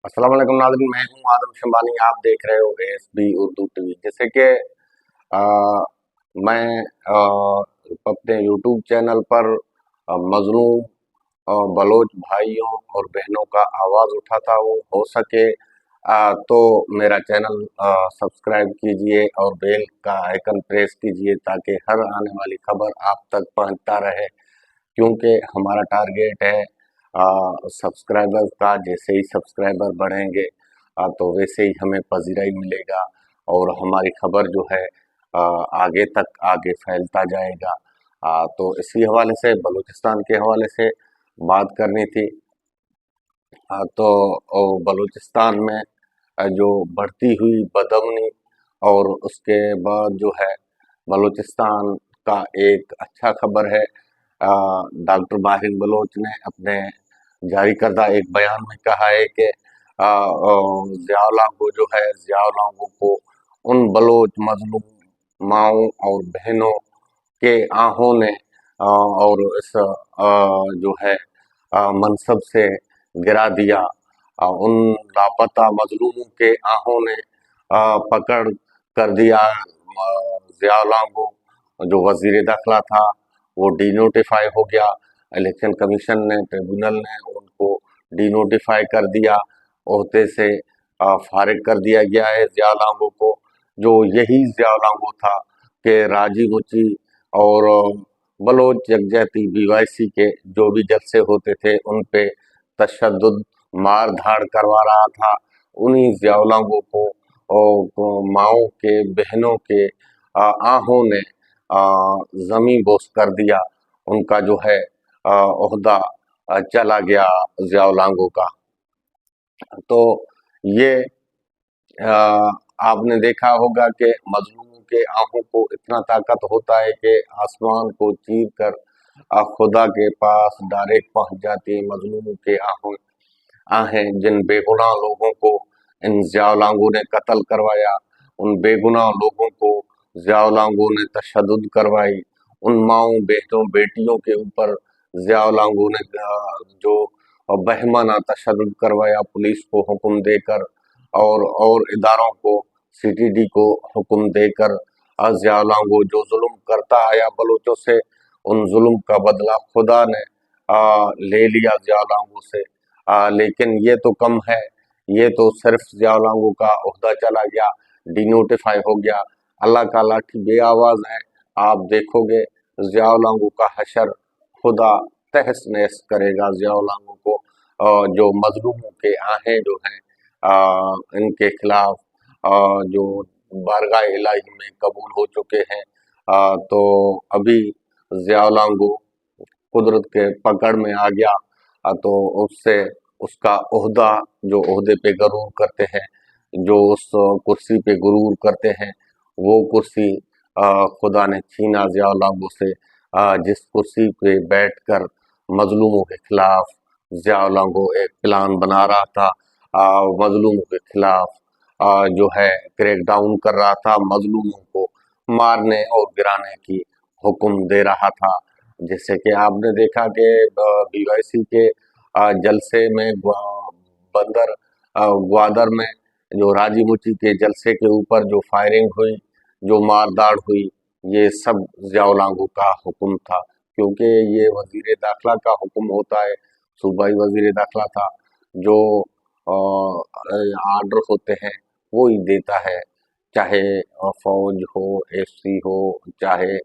अस्सलाम वालेकुम नाज़रीन, मैं हूँ आदम शंबानी। आप देख रहे हो एएसबी उर्दू टीवी। जैसे कि अ, मैं अपने यूट्यूब चैनल पर मजलूम बलोच भाइयों और बहनों का आवाज़ उठाता हूँ। हो सके तो मेरा चैनल सब्सक्राइब कीजिए और बेल का आइकन प्रेस कीजिए ताकि हर आने वाली खबर आप तक पहुँचता रहे, क्योंकि हमारा टारगेट है सब्सक्राइबर का। जैसे ही सब्सक्राइबर बढ़ेंगे तो वैसे ही हमें पजीराई मिलेगा और हमारी खबर जो है आगे तक आगे फैलता जाएगा। तो इसी हवाले से बलूचिस्तान के हवाले से बात करनी थी। तो बलूचिस्तान में जो बढ़ती हुई बदअमनी और उसके बाद जो है बलूचिस्तान का एक अच्छा खबर है। डॉक्टर माहिर बलोच ने अपने जारी करदा एक बयान में कहा है कि ज़ियाउल्लाह जो है ज़ियाउल्लाह को उन बलोच मजलूम माओं और बहनों के आहों ने और इस जो है मनसब से गिरा दिया। उन लापता मजलूमों के आहों ने पकड़ कर दिया ज़ियाउल्लाह को। जो वजीर दाखिला था वो डीनोटिफाई हो गया। इलेक्शन कमीशन ने, ट्रिब्यूनल ने उनको डीनोटिफाई कर दिया, ओहदे से फारिग कर दिया गया है ज़ियाउल्लाह को। जो यही ज़ियाउल्लाह था कि राजी मुची और बलोच यकजहती बीवाईसी के जो भी जलसे होते थे उन पे तशद्दुद मार धाड़ करवा रहा था। उन्हीं ज़ियाउल्लाह को माओं के बहनों के आहों ने ज़मीं बोस कर दिया। उनका जो है ओहदा चला गया ज़ियाउल्लाह का। तो ये आपने देखा होगा कि मजलूमों के आहों को इतना ताकत होता है कि आसमान को चीर कर खुदा के पास डायरेक्ट पहुंच जाती है। मजलूमों के आहें जिन बेगुनाह लोगों को इन ज़ियाउल्लाह ने कत्ल करवाया, उन बेगुनाह लोगों को ज़ियाउल्लाह ने तशद्दुद करवाई, उन माओं बेटों बेटियों के ऊपर ज़ियाउल्लाह ने जो बहमाना तशद्दुद करवाया, पुलिस को हुक्म देकर और इदारों को, सीटीडी को हुक्म देकर ज़ियाउल्लाह जो जुल्म करता आया बलोचों से, उन जुल्म का बदला खुदा ने ले लिया ज़ियाउल्लाह से। लेकिन ये तो कम है, ये तो सिर्फ ज़ियाउल्लाह का ओहदा चला गया, डीनोटिफाई हो गया। अल्लाह का लाठी बे आवाज़ है। आप देखोगे ज़ियाउल्लाह का हशर खुदा तहस नहस करेगा ज़ियाउल्लाह को। जो मजलूमों के आहें जो हैं इनके खिलाफ जो बारगाह इलाही में कबूल हो चुके हैं। तो अभी ज़ियाउल्लाह कुदरत के पकड़ में आ गया। तो उससे उसका ओहदा, जो ओहदे पे गरूर करते हैं, जो उस कुर्सी पे गुरूर करते हैं, वो कुर्सी खुदा ने छीना ज़ियाउल्लाह से। जिस कुर्सी पे बैठकर मजलूमों के खिलाफ ज़ियाउल्लाह एक प्लान बना रहा था, मजलूमों के खिलाफ जो है क्रैक डाउन कर रहा था, मजलूमों को मारने और गिराने की हुक्म दे रहा था। जैसे कि आपने देखा कि बीवाईसी के जलसे में बंदर ग्वादर में जो राजी मुची के जलसे के ऊपर जो फायरिंग हुई, जो मारदाड़ हुई, ये सब ज़ियाउल्लाह का हुक्म था। क्योंकि ये वजीर दाखिला का हुक्म होता है, सूबाई वजीर दाखिला था, जो आर्डर होते हैं वो ही देता है। चाहे फौज हो, एससी हो, चाहे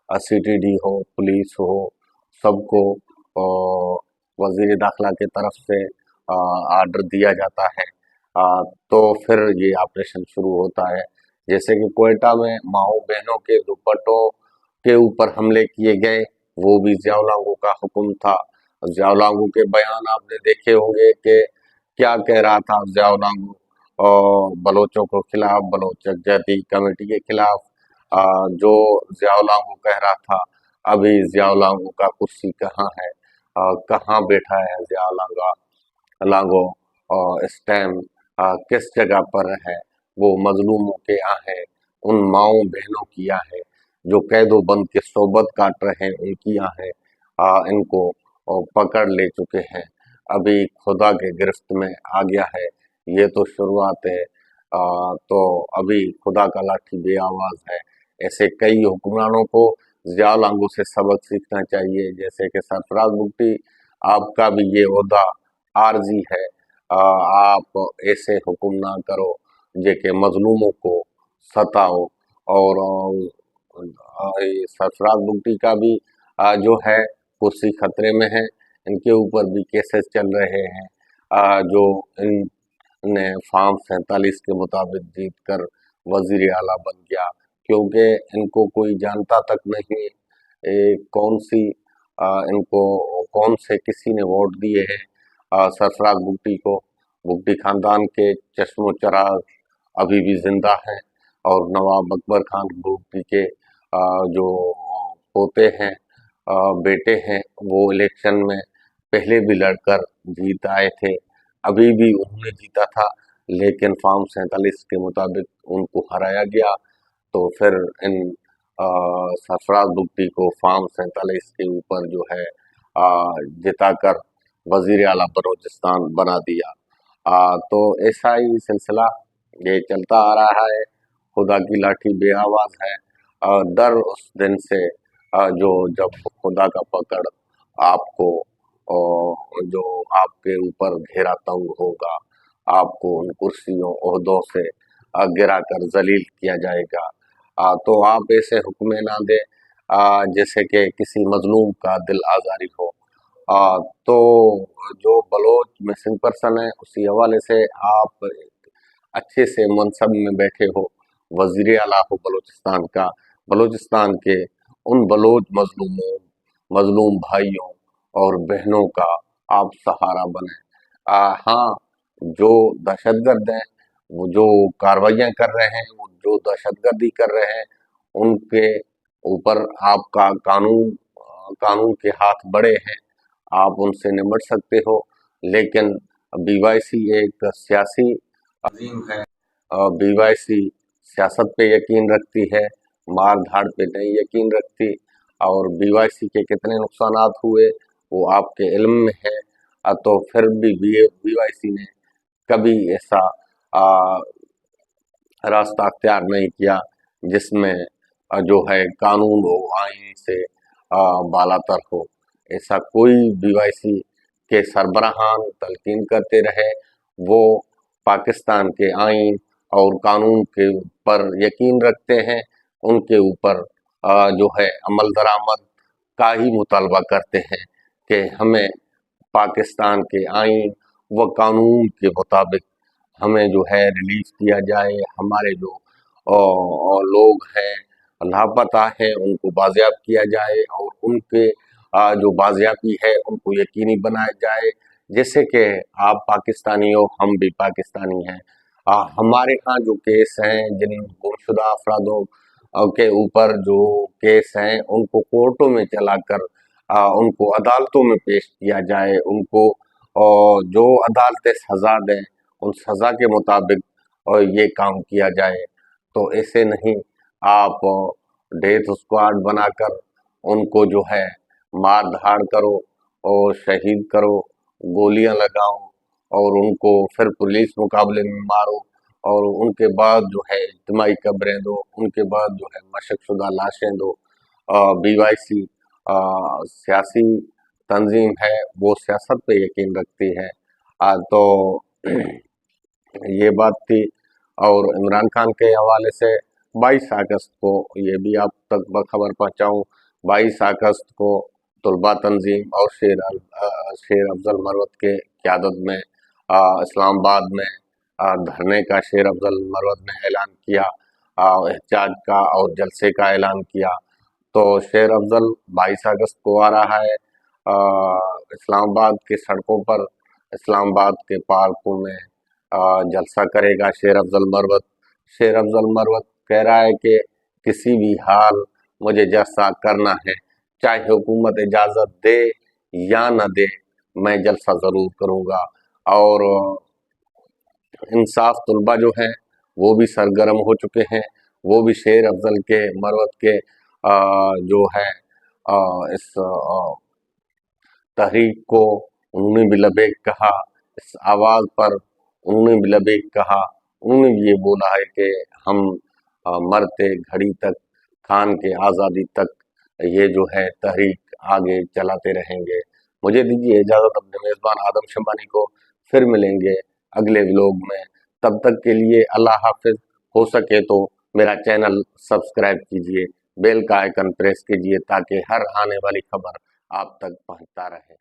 सीटीडी हो, पुलिस हो, सबको वजीर दाखिला की तरफ से आर्डर दिया जाता है। तो फिर ये ऑपरेशन शुरू होता है। जैसे कि कोयटा में माओ बहनों के दुपट्टों के ऊपर हमले किए गए, वो भी ज़ियाउल्लाह का हुक्म था। ज़ियाउल्लाह के बयान आपने देखे होंगे कि क्या कह रहा था ज़ियाउल्लाह और बलोचों के खिलाफ, बलोच यकजहती कमेटी के खिलाफ। जो ज़ियाउल्लाह कह रहा था, अभी ज़ियाउल्लाह का कुर्सी कहाँ है, कहाँ बैठा है ज़ियाउल्लाह लागो इस टाइम किस जगह पर है, वो मजलूमों के आहें, उन माओं बहनों की आहें जो कैदो बंद के सोबत काट रहे हैं, उनकी आहें इनको पकड़ ले चुके हैं। अभी खुदा के गिरफ्त में आ गया है। ये तो शुरुआत है। तो अभी खुदा का लाठी बे आवाज है। ऐसे कई हुक्मरानों को ज़िया लांगू से सबक सीखना चाहिए, जैसे कि सरफराज भुट्टी, आपका भी ये ओहदा आर्जी है। आप ऐसे हुक्म ना करो जेके मजलूमों को सताओ। और ये सरफराज भुट्टी का भी जो है कुर्सी खतरे में है। इनके ऊपर भी केसेस चल रहे हैं। जो इनने फॉर्म 47 के मुताबिक जीत कर वजीर आला बन गया, क्योंकि इनको कोई जानता तक नहीं कौन सी इनको कौन से किसी ने वोट दिए हैं सरफराज भुट्टी को। भुट्टी खानदान के चश्मो चराग अभी भी जिंदा हैं, और नवाब अकबर खान भुट्टी के जो पोते हैं, बेटे हैं, वो इलेक्शन में पहले भी लड़कर जीत आए थे। अभी भी उन्होंने जीता था, लेकिन फॉर्म 47 के मुताबिक उनको हराया गया। तो फिर इन सरफराज भुट्टी को फॉर्म 47 के ऊपर जो है जिताकर वजीर आला बलोचिस्तान बना दिया। तो ऐसा ही सिलसिला ये चलता आ रहा है। खुदा की लाठी बे आवाज है। डर उस दिन से जो जब खुदा का पकड़ आपको जो आपके ऊपर घेरा तंग होगा, आपको उन कुर्सियों ओहदों से गिरा कर जलील किया जाएगा। तो आप ऐसे हुक्में ना दे जैसे कि किसी मजलूम का दिल आजारी हो। तो जो बलोच मिसिंग पर्सन है, उसी हवाले से आप अच्छे से मनसब में बैठे हो, वजीर आला हो बलोचिस्तान का, बलोचिस्तान के उन बलोच मजलूम भाइयों और बहनों का आप सहारा बने। हाँ, जो दहशतगर्द हैं, वो जो कार्रवाइयाँ कर रहे हैं, वो जो दहशतगर्दी कर रहे हैं, उनके ऊपर आपका कानून के हाथ बड़े हैं, आप उनसे निपट सकते हो। लेकिन बीवाईसी एक सियासी तंजीम है। बीवाईसी सियासत पे यकीन रखती है, मार धाड़ पे नहीं यकीन रखती। और बीवाईसी के कितने नुकसानात हुए वो आपके इल्म में है। तो फिर भी बीवाईसी ने कभी ऐसा रास्ता अख्तियार नहीं किया जिसमें जो है कानून हो, आइन से बालातर हो। ऐसा कोई बीवाईसी के सरबराहान तलकीन करते रहे, वो पाकिस्तान के आइन और कानून के पर यकीन रखते हैं, उनके ऊपर जो है अमल दरामद का ही मुतालबा करते हैं कि हमें पाकिस्तान के आइन व कानून के मुताबिक हमें जो है रिलीफ दिया जाए। हमारे जो लोग हैं लापता हैं उनको बाजियाब किया जाए, और उनके जो बाजियाबी है उनको यकीनी बनाया जाए। जैसे कि आप पाकिस्तानी हो, हम भी पाकिस्तानी हैं। हमारे यहाँ जो केस हैं, जिन गुमशुदा अफरादों के ऊपर जो केस हैं, उनको कोर्टों में चलाकर उनको अदालतों में पेश किया जाए। उनको जो अदालतें सजा दें, उन सजा के मुताबिक ये काम किया जाए। तो ऐसे नहीं आप डेथ स्क्वाड बनाकर उनको जो है मार धाड़ करो और शहीद करो, गोलियां लगाओ, और उनको फिर पुलिस मुकाबले में मारो, और उनके बाद जो है इज्तिमाई कब्रें दो, उनके बाद जो है मशकशुदा लाशें दो। बीवाईसी सियासी तंजीम है, वो सियासत पे यकीन रखती है। तो ये बात थी। और इमरान खान के हवाले से 22 अगस्त को ये भी आप तक खबर पहुँचाऊँ, 22 अगस्त को तलबा तंजीम और शेर अफजल मरवत के क़यादत में इस्लामाबाद में धरने का शेर अफजल मरवत ने ऐलान किया, एहतजाज का और जलसे का ऐलान किया। तो शेर अफजल 22 अगस्त को आ रहा है इस्लामाबाद की सड़कों पर, इस्लामाबाद के पार्कों में जलसा करेगा शेर अफजल मरवत। शेर अफजल मरवत कह रहा है कि किसी भी हाल मुझे जलसा करना है, चाहे हुकूमत इजाज़त दे या न दे, मैं जलसा ज़रूर करूँगा। और इंसाफ तलबा जो हैं वो भी सरगर्म हो चुके हैं, वो भी शेर अफजल के मरवत के जो है इस तहरीक को उन्होंने भी लबैक कहा। इस आवाज़ पर उन्होंने भी लबेक कहा, उन्होंने भी ये बोला है कि हम मरते घड़ी तक, खान के आज़ादी तक ये जो है तहरीक आगे चलाते रहेंगे। मुझे दीजिए इजाज़त, अपने मेज़बान आदम शमानी को फिर मिलेंगे अगले व्लॉग में। तब तक के लिए अल्लाह हाफ़िज़। हो सके तो मेरा चैनल सब्सक्राइब कीजिए, बेल का आइकन प्रेस कीजिए ताकि हर आने वाली खबर आप तक पहुंचता रहे।